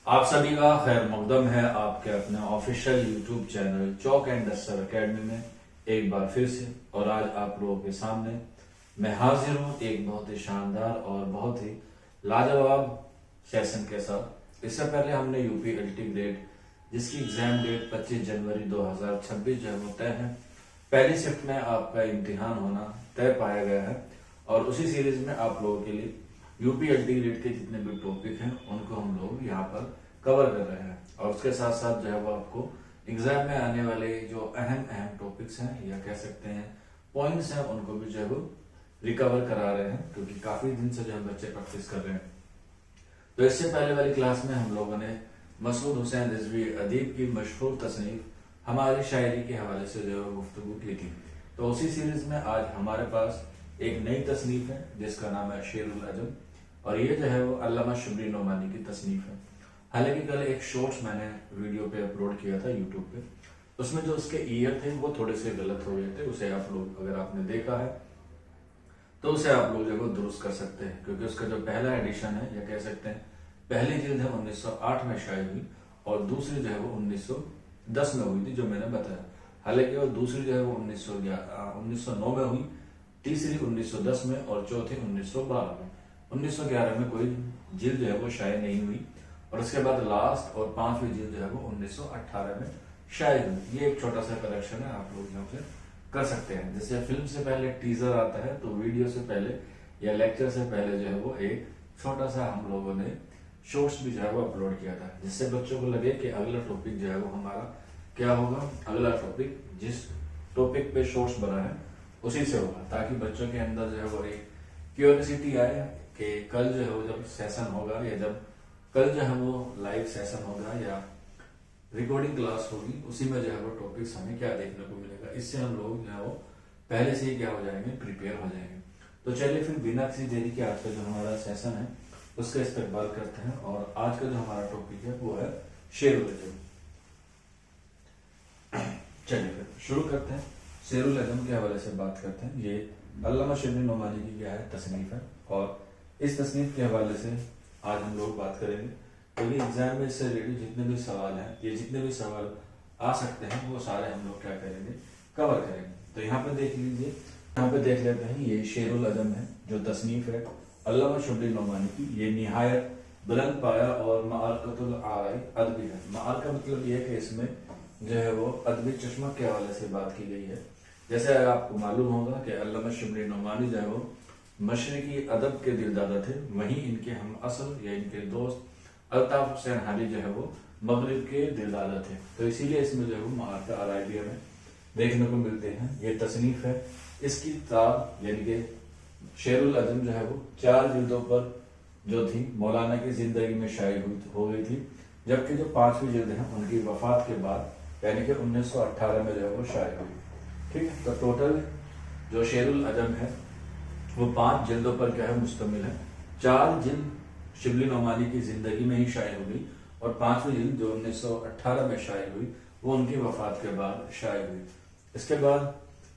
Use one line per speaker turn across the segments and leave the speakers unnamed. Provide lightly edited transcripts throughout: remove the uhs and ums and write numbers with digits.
आप सभी का खैर मकदम है आपके अपने official YouTube channel chalk and duster academy में एक बार फिर से। और आज आप लोगों के सामने मैं हाजिर हूँ एक बहुत ही शानदार और बहुत ही लाजवाब सेशन के साथ। इससे पहले हमने यूपी एलटी ग्रेड जिसकी एग्जाम डेट 25 जनवरी 2026 जो है वो तय है, पहली शिफ्ट में आपका इम्तिहान होना तय पाया गया है। और उसी सीरीज में आप लोगों के लिए यूपी एलटी ग्रेड के जितने भी टॉपिक हैं उनको हम लोग यहाँ पर कवर कर रहे हैं। और उसके साथ साथ जो है वो आपको एग्जाम में आने वाले जो अहम अहम टॉपिक्स हैं या कह सकते हैं पॉइंट्स हैं उनको भी जो है वो रिकवर करा रहे हैं, क्योंकि काफी दिन से जो है बच्चे प्रैक्टिस कर रहे हैं। तो इससे पहले वाली क्लास में हम लोगों ने मसूद हुसैन रिजवी अदीब की मशहूर तसनीफ हमारी शायरी के हवाले से जो है गुफ्तगू की थी। तो उसी सीरीज में आज हमारे पास एक नई तसनीफ है जिसका नाम है शेरुल अजम, और ये जो है वो अल्लामा शबली नोमानी की तसनीफ है। हालांकि कल एक शॉर्ट्स मैंने वीडियो पे अपलोड किया था यूट्यूब पे, उसमें जो उसके ईयर थे वो थोड़े से गलत हो गए थे। उसे आप लोग अगर आपने देखा है तो उसे आप लोग जो है दुरुस्त कर सकते हैं, क्योंकि उसका जो पहला एडिशन है या कह सकते हैं पहली जिल्द है 1908 में शायद हुई और दूसरी जो है वो 1910 में हुई थी जो मैंने बताया। हालांकि और दूसरी जो है वो 1909 में हुई, तीसरी 1910 में और चौथी 1912 में। 1911 में कोई जिल्द जो है वो शायद नहीं हुई, और उसके बाद लास्ट और पांचवी जिल्द जो है वो 1918 में शायद हुई। ये एक छोटा सा करेक्शन है, आप लोग यहाँ से कर सकते हैं। जैसे फिल्म से पहले टीजर आता है तो वीडियो से पहले या लेक्चर से पहले जो है वो एक छोटा सा हम लोगों ने शॉर्ट्स भी जो है वो अपलोड किया था, जिससे बच्चों को लगे कि अगला टॉपिक जो है वो हमारा क्या होगा, अगला टॉपिक जिस टॉपिक पे शॉर्ट्स बना है उसी से होगा, ताकि बच्चों के अंदर जो है वो एक क्यूरियोसिटी आए कि कल जो है वो जब सेशन होगा या जब कल जो है वो लाइव सेशन होगा या रिकॉर्डिंग क्लास होगी उसी में जो है वो टॉपिक्स हमें क्या देखने को मिलेगा। इससे हम लोग जो है वो पहले से ही क्या हो जाएंगे, प्रिपेयर हो जाएंगे। तो चलिए फिर बिना किसी देरी के आज का जो हमारा सेशन है उसका इस्तेमाल करते हैं। और आज का जो हमारा टॉपिक है वो है शेरुल अजम। चलिए फिर शुरू करते हैं, शेरुल अजम के हवाले से बात करते हैं। ये अल्लामा शबली नोमानी की क्या है तसनीफ है, और इस तसनीफ के हवाले से आज हम लोग बात करेंगे, क्योंकि एग्जाम में इससे रिलेटेड जितने भी सवाल हैं, ये जितने भी सवाल आ सकते हैं वो सारे हम लोग क्या करेंगे, कवर करेंगे। तो यहाँ पे देख लीजिए, यहाँ पे देख लेते हैं, ये शेरुल अजम है जो तसनीफ है अल्लामा शबली नोमानी की। ये निहायत बुलंद पाया और मारकतुल आराई अदबी है। मार का मतलब ये है कि इसमें जो है वो अदबी चश्मक के हवाले से बात की गई है। जैसे आपको मालूम होगा कि अल्लामा शबली नोमानी जो है वो मशरकी अदब के दिलदादा थे, वहीं इनके हम असल या इनके दोस्त अल्ताफ हुसैन हाली जो है वो मगरिब के दिलदादा थे। तो इसीलिए इसमें जो है वो मार का आराई भी हमें देखने को मिलते हैं। ये तसनीफ है, इसकी किताब यानी कि शेरुल अजम जो है वो 4 जिल्दों पर जो थी मौलाना की जिंदगी में शाये हो गई थी, जबकि जो 5वीं जिल्द है उनकी वफात के बाद यानी कि 1918 में जो है वो शाये हुई। ठीक है, तो टोटल जो शेरुल अजम है वो 5 जिल्दों पर क्या है मुश्तमिल है। 4 जिल्द शिबली नोमानी की जिंदगी में ही शाये हो गई और 5वीं जिल्द जो 1918 में शाये हुई वो उनकी वफात के बाद शाये हुई। इसके बाद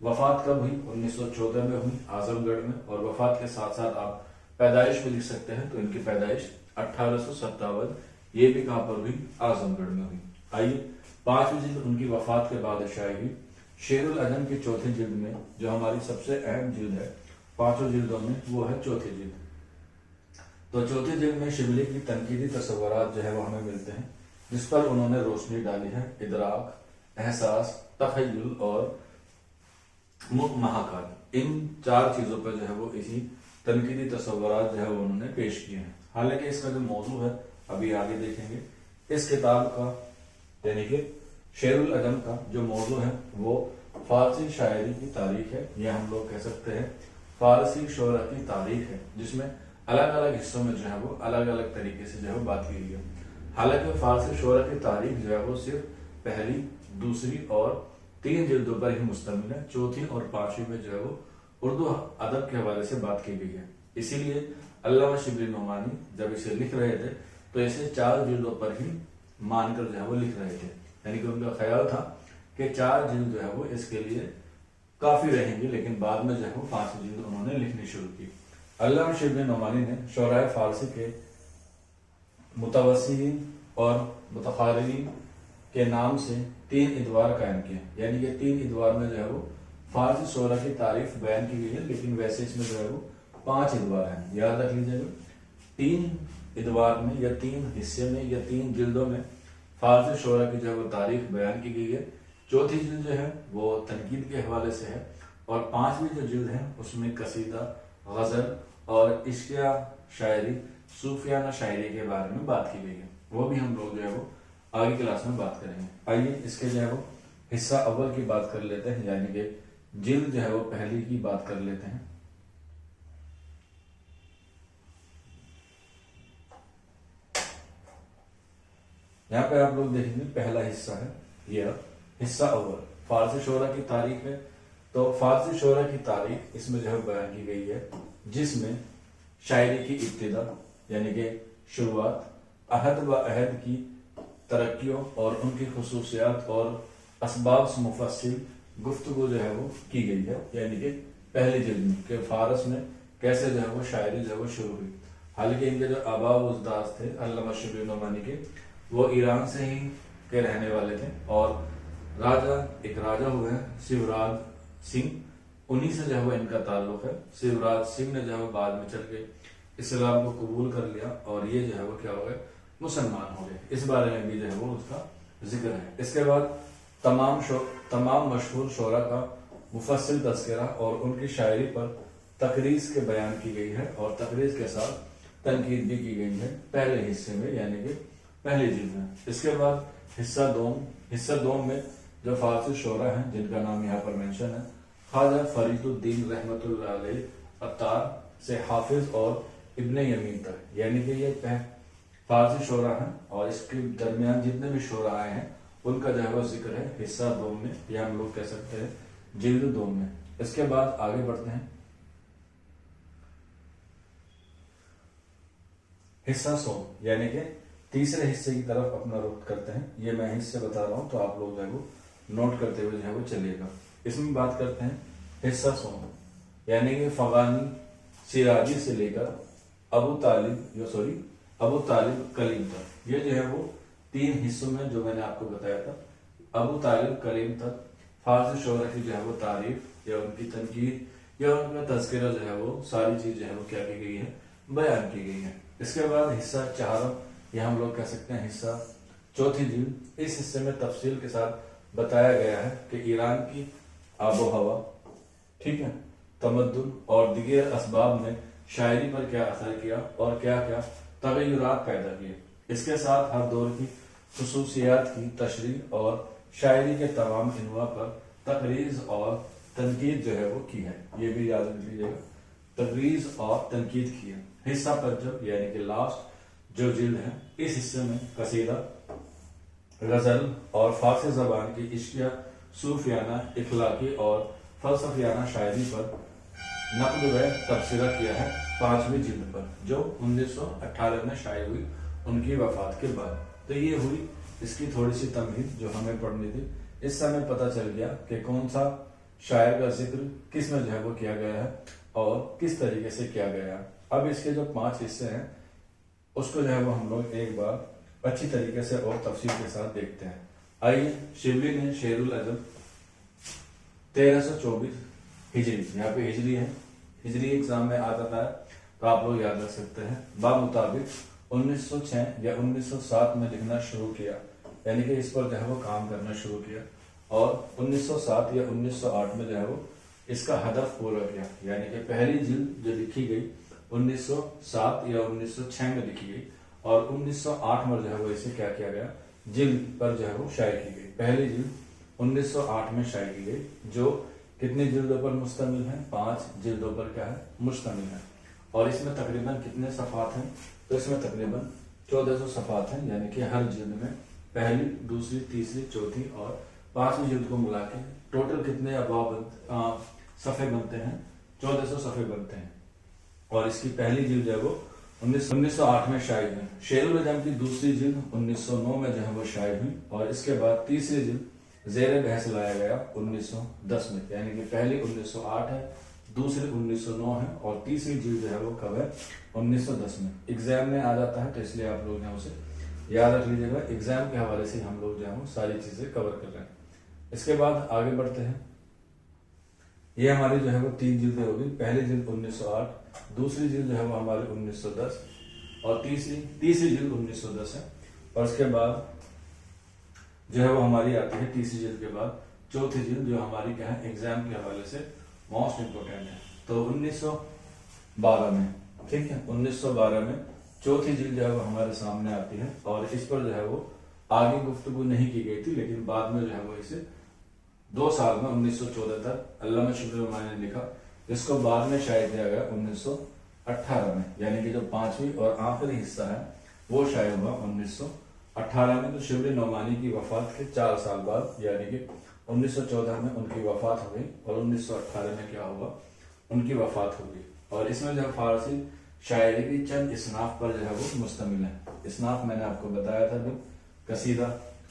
वफात कब हुई, 1914 में हुई आजमगढ़ में, और वफात के साथ साथ आप पैदाइश भी लिख सकते हैं। तो इनकी पैदाइश 1857 ये भी कहां पर हुई, आजमगढ़ में हुई। आइए 5वीं जिल्द उनकी वफात के बाद शाये हुई। शेरुल अजम की चौथी जिल्द में जो हमारी सबसे अहम जिल्द है 5 जिल्दों में, वो है चौथी जिल्द। तो चौथी जिल्द में शिबली की तनकीदी तस्वुरात जो है वो हमें मिलते हैं, जिस पर उन्होंने रोशनी डाली है इदराक, एहसास, तखय्युल और महाकाल। इन 4 चीजों पर जो है वो इसी तनकीदी तस्वुरात जो है वो उन्होंने पेश किए हैं। हालांकि इसका जो मौजू है अभी आगे देखेंगे। इस किताब का यानी कि शेरुल अजम का जो मौजू है वो फारसी शायरी की तारीख है, या हम लोग कह सकते हैं फारसी शोरा की तारीख है, जिसमें अलग अलग हिस्सों में जो है वो अलग अलग तरीके से जो है बात की गई है। हालांकि फारसी शोरा की तारीख जो है वो सिर्फ पहली, दूसरी और 3 जिल्दों पर ही मुश्तमिल है। चौथी और 5वीं में जो है वो उर्दू अदब के हवाले से बात की गई है। इसीलिए अल्लामा शिबली नोमानी जब इसे लिख रहे थे तो इसे 4 जिल्दों पर ही मानकर जो है वो लिख रहे थे, यानी कि उनका ख्याल था कि 4 जिल्द जो है वो इसके लिए काफी रहेंगे। लेकिन बाद में जो है वो 5वीं जिल्द उन्होंने लिखनी शुरू की। अल्लामा शिबली नोमानी ने शोराए फारसी के मुतवस्सिलीन और मुतखारिरीन के नाम से 3 इदवार कायम किए, यानी कि 3 इदवार में जो है वो फारसी शोरा की तारीफ बयान की गई है, लेकिन वैसे इसमें जो है वो 5 इदवार हैं। याद रख लीजिएगा, 3 इदवार में या 3 हिस्से में या 3 जिल्दों में फारसी शोरा की जो है वो तारीफ बयान की गई है। चौथी जिल्द जो है वो तनकीद के हवाले से है, और 5वीं जो जिल्द है उसमें कसीदा, गजल और इश्किया शायरी, सूफियाना शायरी के बारे में बात की गई है। वो भी हम लोग जो है वो आगे क्लास में बात करेंगे। आइए इसके जो है वो हिस्सा अव्वल की बात कर लेते हैं, यानी कि जिल्द जो है वो पहली की बात कर लेते हैं। यहाँ पे आप लोग देखेंगे पहला हिस्सा है यह हिस्सा अव्वल, फारसी शोरा की तारीख है। तो फारसी शोरा की तारीख इसमें जो है बयान की गई है, जिसमें शायरी की इब्तिदा यानी कि शुरुआत, अहद व अहद की तरक्कियों और उनकी खुसूसियात और असबाब से मुफस्सिल गुफ्तगू जो है वो की गई है, यानी कि पहली जिल्द में कि फारस में कैसे जो है वो शायरी जो है वो शुरू हुई। हालांकि इनके जो आबा उस्ताद थे अल्लामा शबीर नोमानी के, वो ईरान से ही के रहने वाले थे, और एक राजा हुए हैं शिवराज सिंह, उन्हीं से जो है वो इनका ताल्लुक है। शिवराज सिंह ने जो है बाद में चल के इस्लाम को कबूल कर लिया, और ये जो है वो क्या हो गए, मुसलमान हो गए। इस बारे में भी जो है वो उसका जिक्र है। इसके बाद तमाम मशहूर शोरा का मुफस्सिल तज़किरा और उनकी शायरी पर तकरीज के बयान की गई है, और तकरीज के साथ तनकीद भी की गई है पहले हिस्से में, यानी कि पहली जिल्द में। इसके बाद हिस्सा दोम में जो फारसी शोरा हैं जिनका नाम यहाँ पर मेंशन है, ख्वाजा फरीदुद्दीन रहमतुल्लाह अलैह अत्तार से हाफिज और इब्ने यमीन तक, यानी कि ये फारसी शोरा हैं, और इसके दरमियान जितने भी शोरा आए हैं उनका जो है वो जिक्र है हिस्सा दोम में, या हम लोग कह सकते हैं जिल्द दोम में। इसके बाद आगे बढ़ते हैं हिस्सा सोम, यानी कि तीसरे हिस्से की तरफ अपना रुख करते हैं। ये मैं हिस्से बता रहा हूं, तो आप लोग जो है वो नोट करते हुए जो है वो चलिएगा। इसमें बात करते हैं हिस्सा सोम, यानी कि फगानी सिराजी से लेकर अबू तालिब कलीम तक। ये जो है वो 3 हिस्सों में जो मैंने आपको बताया था, अबू तालिब कलीम तक फारसी शोरा की जो है वो तारीफ या उनकी तनकीद या उनका तज़किरा जो है वो सारी चीज जो है वो क्या की गई है, बयान की गई है। इसके बाद हिस्सा चारम, या हम लोग कह सकते हैं हिस्सा चौथी जिल्द। इस हिस्से में तफसील के साथ बताया गया है कि ईरान की आबो हवा, ठीक है, तमद्दुन और दीगर असबाब ने शायरी पर क्या असर किया और क्या क्या तगय्युरात पैदा किए। इसके साथ हर दौर की खुसूसियात की तशरीह और शायरी के तमाम इनवा पर तकरीज और तनकीद जो है वो की है। ये भी याद रख लीजिएगा, तकरीज और तनकीद की है। हिस्सा पंजब, यानी कि लास्ट जो जिल्द है, इस हिस्से में कसीदा, गजल और फारसी जबान की इश्किया, सूफियाना, इखलाकी और फलसफियाना शायरी पर नक़द व तबसरा किया है 5वीं जिल्द पर, जो 1918 में शाये हुई उनकी वफात के बाद। तो ये हुई इसकी थोड़ी सी तमहीद जो हमें पढ़नी थी। इस समय पता चल गया कि कौन सा शायर का जिक्र किस में जो है वो किया गया है और किस तरीके से किया गया है। अब इसके जो 5 हिस्से हैं उसको जो है वो हम लोग एक बार अच्छी तरीके से और तफसील के साथ देखते हैं। आइए, शिबली ने शेरुल अदब 1324 हिजरी, यहाँ पे हिजरी है, हिजरी एग्जाम में आ जाता है तो आप लोग याद रख सकते हैं। बामुताबिक 1906 या 1907 में लिखना शुरू किया, यानी कि इस पर जो है वो काम करना शुरू किया, और 1907 या 1908 में जो है वो इसका हदफ पूरा किया। यानी कि पहली जिल्द जो लिखी गई 1907 या 1906 में लिखी गई, और 1908 में जो है वो इसे क्या किया गया, जिल्द पर जो है वो शाये की गई। पहली जिल्द 1908 में शाये की गई, जो कितनी जिल्दों पर मुश्तमिल है, 5 जिल्दों पर क्या है, मुश्तमिल है। और इसमें तकरीबन कितने सफ़ात हैं, तो इसमें तकरीबन 1400 सफ़ात हैं, यानी कि हर जिल्द में पहली, दूसरी, तीसरी, चौथी और 5वीं जिल्द को मिला के टोटल कितने सफ़े बनते हैं, 1400 सफ़े बनते हैं। और इसकी पहली जिल्द जो है वो 1908 में शाये हुई। शेरुल अदब की दूसरी जिल्द 1909 में जो है वो शाये हुई, और इसके बाद तीसरी जिल्द ज़ेरे बहस लाया गया 1910 में, यानी कि पहली 1908 है, दूसरी 1909 है, और तीसरी जिल्द जो है वो कब है, 1910 में। एग्जाम में आ जाता है तो इसलिए आप लोग यहाँ उसे याद रख लीजिएगा, एग्जाम के हवाले से हम लोग जो है वो सारी चीजें कवर कर रहे हैं। इसके बाद आगे बढ़ते हैं। ये हमारी जो है वो 3 जिल्दें होगी। पहली जिल्द 1908, दूसरी जिल्द जो है वो हमारी 1910 और तीसरी जिल्द 1910 है। और उसके बाद जो है वो हमारी आती है तीसरी जिल्द के बाद चौथी जिल्द, जो हमारी क्या है एग्जाम के हवाले से मोस्ट इंपोर्टेंट है। तो 1912 में, ठीक है, 1912 में चौथी जिल्द जो है वो हमारे सामने आती है और इस पर जो है वो आगे गुफ्तगू नहीं की गई थी, लेकिन बाद में जो है वो इसे 2 साल में 1914 तक अल्लामा शिबली नोमानी ने लिखा, जिसको बाद में शाये किया गया 1918 में, यानी कि जो 5वीं और आखिरी हिस्सा है वो शाये हुआ 1918 में। तो शिबली नोमानी की वफात के 4 साल बाद, यानी कि 1914 में उनकी वफात हो गई और 1918 में क्या हुआ, उनकी वफात हो गई। और इसमें जो फारसी शायरी की चंद इसनाफ पर जो है वो मुश्तमिल है। इसनाफ मैंने आपको बताया था भी, कसीदा,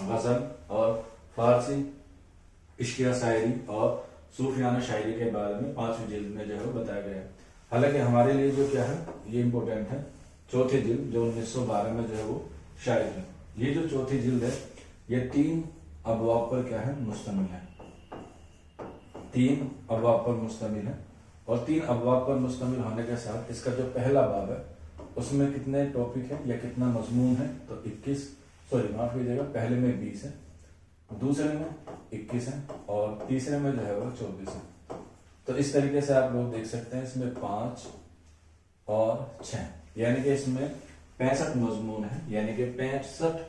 गजल और फारसी इश्किया शायरी और सूफियाना शायरी के बारे में 5वीं जिल्द में जो है वो बताया गया है। हालांकि हमारे लिए जो क्या है ये इंपॉर्टेंट है चौथी जिल्द, जो 1912 में जो है वो शायद है। ये जो चौथी जिल्द है ये 3 अबवाब पर क्या है मुश्तमिल है, 3 अबवाब पर मुश्तमिल है। और 3 अबवाब पर मुश्तमिल होने के साथ इसका जो पहला बाब है उसमें कितने टॉपिक है या कितना मजमून है, तो 21, सॉरी माफ कीजिएगा, पहले में 20 है, दूसरे में 21 है और तीसरे में जो है वो 24 है। तो इस तरीके से आप लोग देख सकते हैं इसमें 5 और 6, यानी कि इसमें 65 मजमून है, यानी कि 65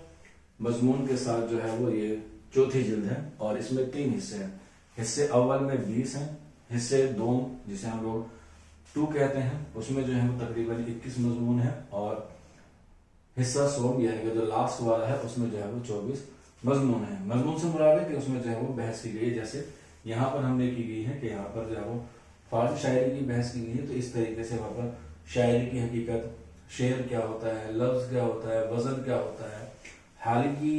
मजमून के साथ जो है वो ये चौथी जिल्द है। और इसमें 3 हिस्से हैं। हिस्से अव्वल में 20 हैं, हिस्से 2 जिसे हम लोग 2 कहते हैं उसमें जो है वो तकरीबन 21 मजमून है और हिस्सा 16 यानी कि जो लास्ट वाला है उसमें जो है वो 24 मजमून है। मजमून से मुराद है कि उसमें जो है वो बहस की गई है, जैसे यहाँ पर हमने की गई है कि यहाँ पर जो है वो फारसी शायरी की बहस की गई है, तो इस तरीके से वहाँ पर शायरी की हकीकत, शेर क्या होता है, लफ्ज क्या होता है, वजन क्या होता है, हाल की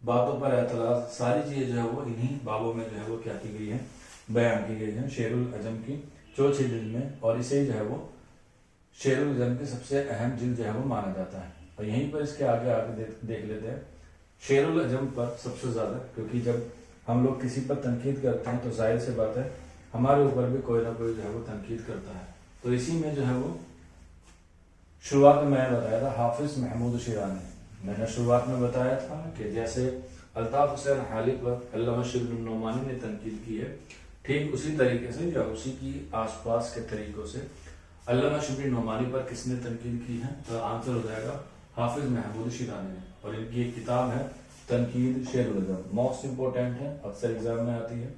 बातों पर एतराज, सारी चीजें जो है वो इन्हीं बाबों में जो है वो क्या की गई है, बयान की गई है शेरुल अजम की चौथी जिल्द में। और इसे जो है वो शेरुल अजम की सबसे अहम जिल्द जो है वो माना जाता है। और यहीं पर इसके आगे आगे देख लेते हैं शेरुल अजम पर सबसे ज्यादा, क्योंकि जब हम लोग किसी पर तनकीद करते हैं तो जाहिर सी बात है हमारे ऊपर भी कोई ना कोई जो है वो तनकीद करता है। तो इसी में जो है वो शुरुआत में मैंने बताया था हाफिज महमूद शिरानी, मैंने शुरुआत में बताया था कि जैसे अल्ताफ हुसैन हाली पर अल्लामा शिबली नोमानी ने तनकीद की है, ठीक उसी तरीके से या उसी की आसपास के तरीकों से अल्लामा शिबली नोमानी पर किसने तनकीद की है, तो आंसर हो जाएगा हाफिज महमूद शिरानी ने। और इनकी एक किताब है तनकीद शेरुल अजम, मोस्ट इंपोर्टेंट है, अक्सर एग्जाम में आती है।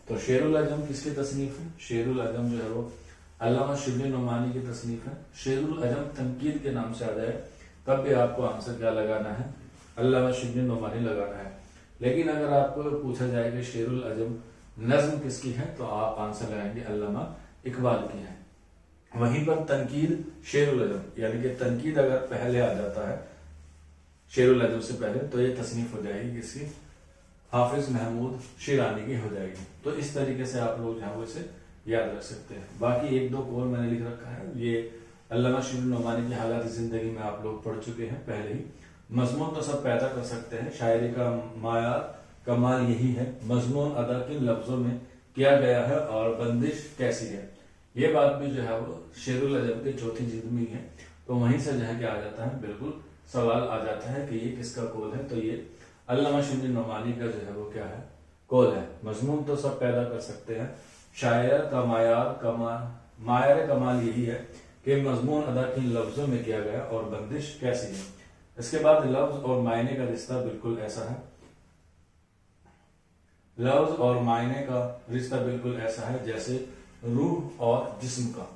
तो शेरुल अजम किसकी तसनीफ है, शेरुल अजम जो है वो अल्लामा शिबली नोमानी की तसनीफ है। शेरुल अजम तनकीद के नाम से आ जाए तब भी आपको आंसर क्या लगाना है, अल्लामा शिबली नोमानी लगाना है। लेकिन अगर आपको पूछा जाए कि शेरुल अजम नज्म किसकी है, तो आप आंसर लगाएंगे अल्लामा इकबाल की है। वहीं पर तनकीद शेरुल अजम, यानी कि तनकीद अगर पहले आ जाता है शेरुल अजम से पहले, तो ये तसनीफ हो जाएगी किसकी, हाफिज महमूद शिरानी की हो जाएगी। तो इस तरीके से आप लोग यहाँ इसे याद रख सकते हैं। बाकी 1-2 कौल मैंने लिख रखा है, ये अल्लामा शिबली नोमानी की हालात जिंदगी में आप लोग पढ़ चुके हैं पहले ही। मजमून तो सब पैदा कर सकते हैं, शायरी का मायार कमाल यही है, मजमून अदा किन लफ्जों में किया गया है और बंदिश कैसी है। ये बात भी जो है वो शेरुल अजम की चौथी जिल्द में है। तो वहीं से जो है क्या आ जाता है, बिल्कुल सवाल आ जाता है कि ये किसका कौल है, तो ये अल्लामा शिबली नोमानी का जो है वो क्या है, कौल है। मजमून तो सब पैदा कर सकते हैं, शायर का मायार कमाल यही है कि मजमून अदा किन लफ्जों में किया गया और बंदिश कैसी है। इसके बाद लफ्ज और मायने का रिश्ता बिल्कुल ऐसा है, लफ्ज और मायने का रिश्ता बिल्कुल ऐसा है जैसे रूह और जिस्म का।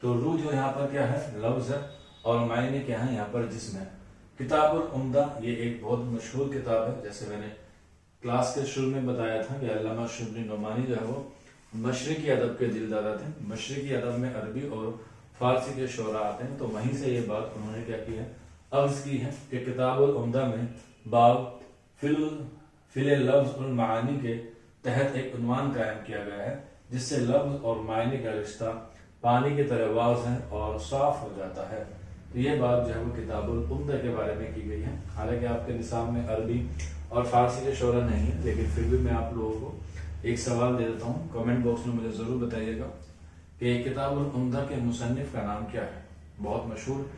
तो रूह जो यहाँ पर क्या है, लफ्ज है, और मायने क्या है, यहाँ पर जिस्म है। किताबुल उम्दा ये एक बहुत मशहूर किताब है, जैसे मैंने क्लास के शुरू में बताया था कि अल्लामा शिबली नोमानी जो है वो मशरिकी अदब के दिलदार थे। मशरिकी अदब में अरबी और फारसी के शोरा आते हैं, तो वहीं से ये बात उन्होंने क्या की है, अर्ज की है कि किताबुल उम्दा में बाब फिल लफ्ज और मानी के तहत एक उन्वान कायम किया गया है, जिससे लफ्ज और मायने का रिश्ता पानी की तरह वाज़ है और साफ हो जाता है। तो ये बात जो है वो किताबुल उम्दा के बारे में की गई है। हालांकि हालांकि आपके निसाब में अरबी और फारसी के शोरा नहीं है, लेकिन फिर भी मैं आप लोगों को एक सवाल दे देता हूँ। कमेंट बॉक्स में मुझे जरूर बताइएगा कि किताबुल उम्दा के मुसन्निफ का नाम क्या है। बहुत मशहूर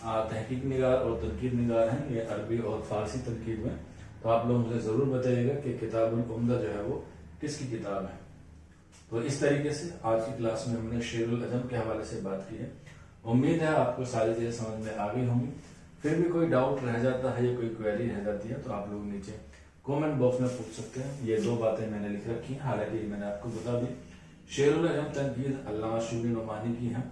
तहकीक निगार और तनकीद निगार हैं ये अरबी और फारसी तनकीद में। तो आप लोग मुझे जरूर बताइएगा कि किताबुल उम्दा जो है वो किसकी किताब है। तो इस तरीके से आज की क्लास में हमने शेरुल अजम के हवाले से बात की है। उम्मीद है आपको सारी चीजें समझ में आ गई होंगी। फिर भी कोई डाउट रह जाता है या कोई क्वेरी रह जाती है तो आप लोग नीचे कमेंट बॉक्स में पूछ सकते हैं। ये 2 बातें मैंने लिख रखी हैं, हालांकि मैंने आपको बता दी। शेरुल अजम तनकीद अल्लामा शिबली नोमानी की है,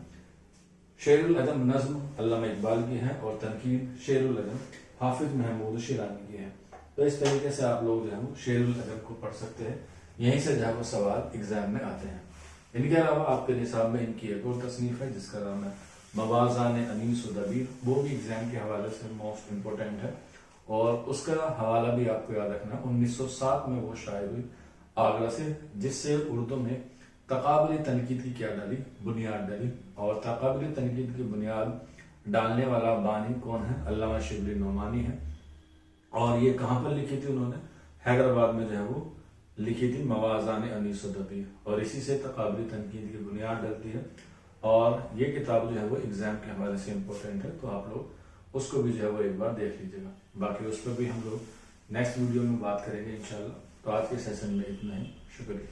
शेरुल अजम नज्म अल्लामा इकबाल की है और तनकीद शेरुल अजम हाफिज महमूद शिरानी की है। तो इस तरीके से आप लोग जो है वो शेरुल अजम को पढ़ सकते हैं। यहीं से जो है वो सवाल एग्जाम में आते हैं। इनके अलावा आपके निसाब में इनकी एक और तसनीफ है जिसका नाम है मवाज़ान अनीस व दबीर। वो भी एग्जाम के हवाले से मोस्ट इम्पोर्टेंट है और उसका हवाला भी आपको याद रखना। 1907 में वो शायद हुई आगरा से, जिससे उर्दू में तकाबुली तनकीद की क्या डाली, बुनियाद डाली। और तकाबुली तनकीद की बुनियाद डालने वाला बानी कौन है? अल्लामा शिबली नोमानी है। और ये कहाँ पर लिखी थी उन्होंने? हैदराबाद में जो है वो लिखी थी, मवाज़ान अनीस व दबीर। और इसी से तकाबुली तनकीद की बुनियाद डलती है। और ये किताब जो है वो एग्जाम के हवाले से इम्पोर्टेंट है, तो आप लोग उसको भी जो है वो एक बार देख लीजिएगा। बाकी उस पर भी हम लोग नेक्स्ट वीडियो में बात करेंगे इंशाल्लाह। तो आज के सेशन में इतना ही, शुक्रिया।